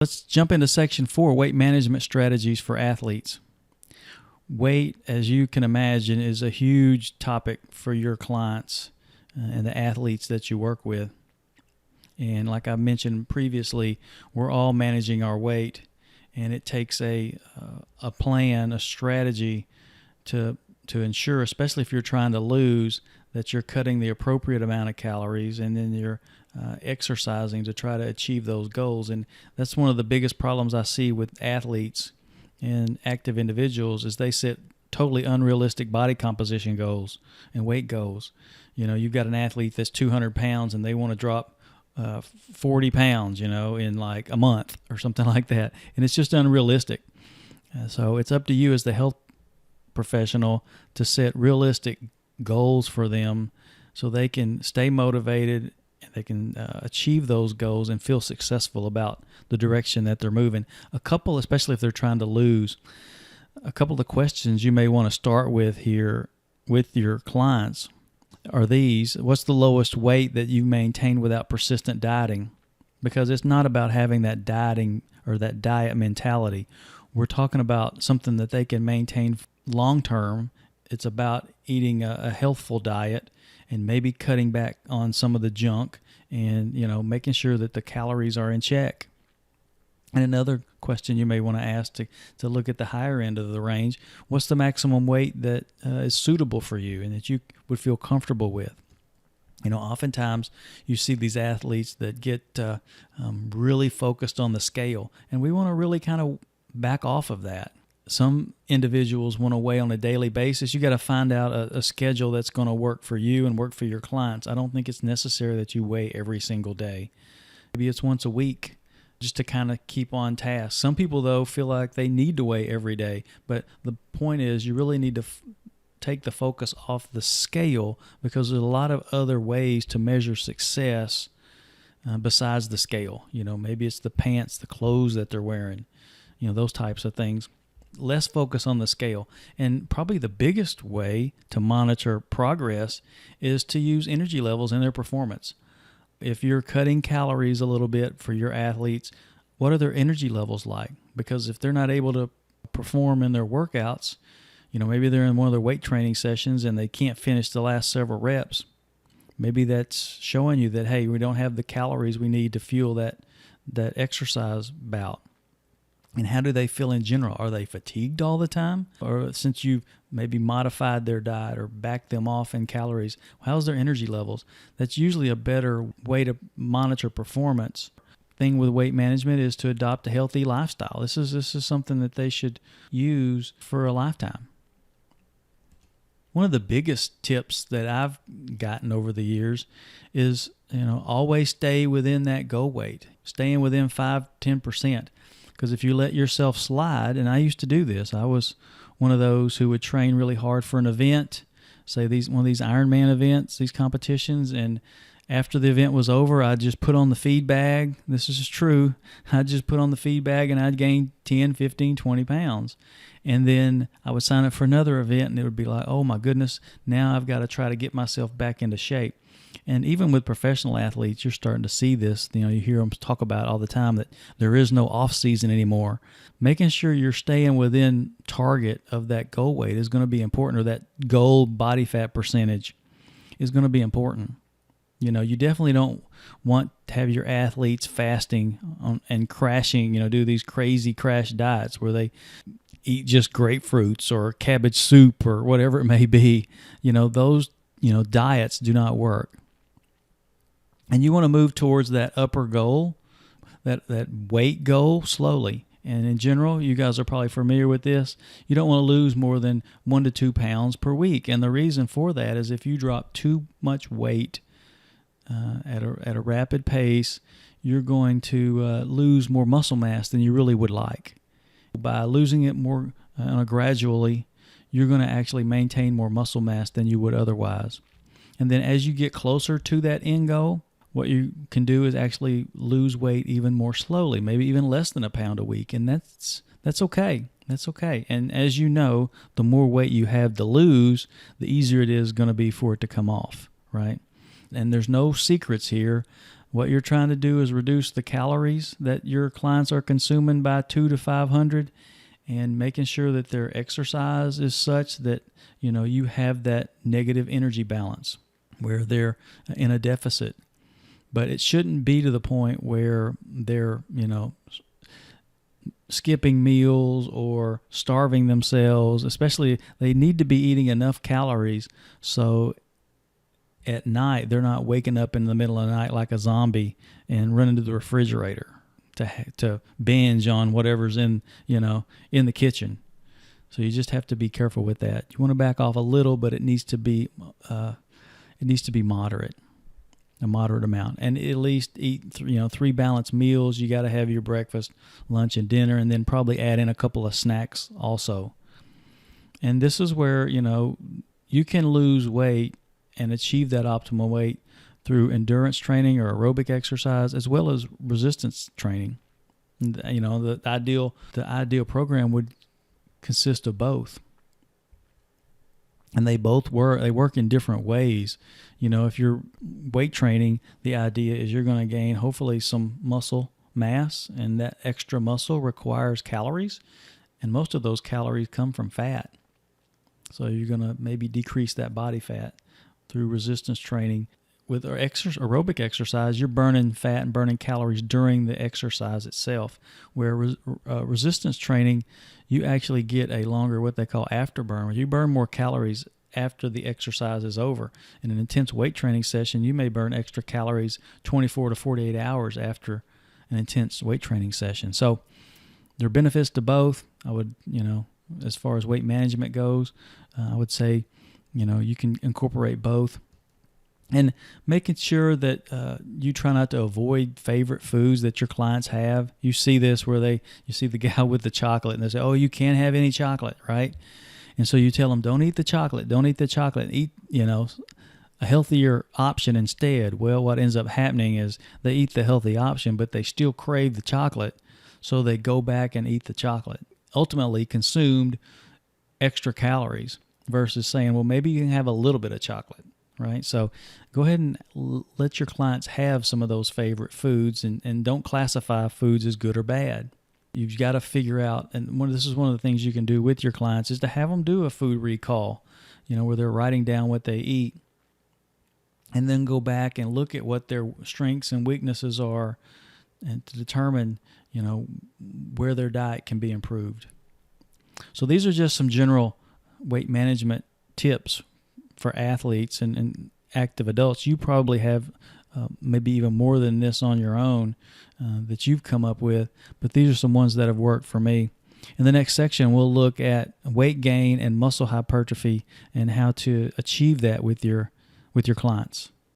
Let's jump into section 4, weight management strategies for athletes. Weight, as you can imagine, is a huge topic for your clients and the athletes that you work with. And like I mentioned previously, we're all managing our weight, and it takes a plan, a strategy to ensure, especially if you're trying to lose, that you're cutting the appropriate amount of calories, and then you're exercising to try to achieve those goals. And that's one of the biggest problems I see with athletes and active individuals is they set totally unrealistic body composition goals and weight goals. You know, you've got an athlete that's 200 pounds and they want to drop 40 pounds, in like a month or something like that. And it's just unrealistic. So it's up to you as the health professional to set realistic goals for them so they can stay motivated and they can achieve those goals and feel successful about the direction that they're moving. Especially if they're trying to lose, a couple of questions you may want to start with here with your clients are these. What's the lowest weight that you maintain without persistent dieting? Because it's not about having that dieting or that diet mentality. We're talking about something that they can maintain long term. It's about eating a healthful diet and maybe cutting back on some of the junk and, making sure that the calories are in check. And another question you may want to ask to look at the higher end of the range, what's the maximum weight that is suitable for you and that you would feel comfortable with? Oftentimes you see these athletes that get really focused on the scale, and we want to really kind of back off of that. Some individuals want to weigh on a daily basis. You got to find out a schedule that's going to work for you and work for your clients. I don't think it's necessary that you weigh every single day. Maybe it's once a week, just to kind of keep on task. Some people, though, feel like they need to weigh every day. But the point is you really need to take the focus off the scale, because there's a lot of other ways to measure success besides the scale. Maybe it's the pants, the clothes that they're wearing, those types of things. Less focus on the scale. And probably the biggest way to monitor progress is to use energy levels in their performance. If you're cutting calories a little bit for your athletes, what are their energy levels like? Because if they're not able to perform in their workouts, maybe they're in one of their weight training sessions and they can't finish the last several reps. Maybe that's showing you that, hey, we don't have the calories we need to fuel that exercise bout. And how do they feel in general? Are they fatigued all the time? Or since you've maybe modified their diet or backed them off in calories, how's their energy levels? That's usually a better way to monitor performance. Thing with weight management is to adopt a healthy lifestyle. This is something that they should use for a lifetime. One of the biggest tips that I've gotten over the years is, always stay within that goal weight. Staying within 5-10%. Because if you let yourself slide, and I used to do this, I was one of those who would train really hard for an event, say one of these Ironman events, these competitions, and after the event was over, I'd just put on the feed bag. This is true. I'd just put on the feed bag and I'd gain 10, 15, 20 pounds. And then I would sign up for another event and it would be like, oh my goodness, now I've got to try to get myself back into shape. And even with professional athletes, you're starting to see this. You hear them talk about all the time that there is no off season anymore. Making sure you're staying within target of that goal weight is going to be important, or that goal body fat percentage is going to be important. You definitely don't want to have your athletes fasting and crashing, do these crazy crash diets where they eat just grapefruits or cabbage soup or whatever it may be. Those diets do not work. And you want to move towards that upper goal, that weight goal slowly. And in general, you guys are probably familiar with this. You don't want to lose more than 1 to 2 pounds per week. And the reason for that is if you drop too much weight at a rapid pace, you're going to lose more muscle mass than you really would like. By losing it more gradually, you're going to actually maintain more muscle mass than you would otherwise. And then as you get closer to that end goal, what you can do is actually lose weight even more slowly, maybe even less than a pound a week. And that's okay. That's okay. And as you know, the more weight you have to lose, the easier it is going to be for it to come off, right? And there's no secrets here. What you're trying to do is reduce the calories that your clients are consuming by 200 to 500, and making sure that their exercise is such that, you have that negative energy balance where they're in a deficit. But it shouldn't be to the point where they're, skipping meals or starving themselves. Especially, they need to be eating enough calories so at night they're not waking up in the middle of the night like a zombie and running to the refrigerator to binge on whatever's in the kitchen. So you just have to be careful with that. You want to back off a little, but it needs to be moderate. A moderate amount, and at least eat 3 balanced meals. You got to have your breakfast, lunch, and dinner, and then probably add in a couple of snacks also. And this is where you can lose weight and achieve that optimal weight through endurance training or aerobic exercise, as well as resistance training. The ideal program would consist of both. And they work in different ways. If you're weight training, the idea is you're going to gain hopefully some muscle mass, and that extra muscle requires calories, and most of those calories come from fat. So you're going to maybe decrease that body fat through resistance training. With aerobic exercise, you're burning fat and burning calories during the exercise itself, where resistance training, you actually get a longer, what they call afterburn, where you burn more calories after the exercise is over. In an intense weight training session, you may burn extra calories 24 to 48 hours after an intense weight training session. So there are benefits to both. I would, as far as weight management goes, I would say, you can incorporate both. And making sure that you try not to avoid favorite foods that your clients have. You see this where you see the guy with the chocolate, and they say, "Oh, you can't have any chocolate," right? And so you tell them, "Don't eat the chocolate. Don't eat the chocolate. Eat, a healthier option instead." Well, what ends up happening is they eat the healthy option, but they still crave the chocolate, so they go back and eat the chocolate. Ultimately, consumed extra calories versus saying, "Well, maybe you can have a little bit of chocolate." Right? So go ahead and let your clients have some of those favorite foods, and don't classify foods as good or bad. You've got to figure out, and this is one of the things you can do with your clients, is to have them do a food recall, where they're writing down what they eat, and then go back and look at what their strengths and weaknesses are, and to determine, where their diet can be improved. So these are just some general weight management tips for athletes and active adults. You probably have maybe even more than this on your own that you've come up with, but these are some ones that have worked for me. In the next section, we'll look at weight gain and muscle hypertrophy and how to achieve that with your clients.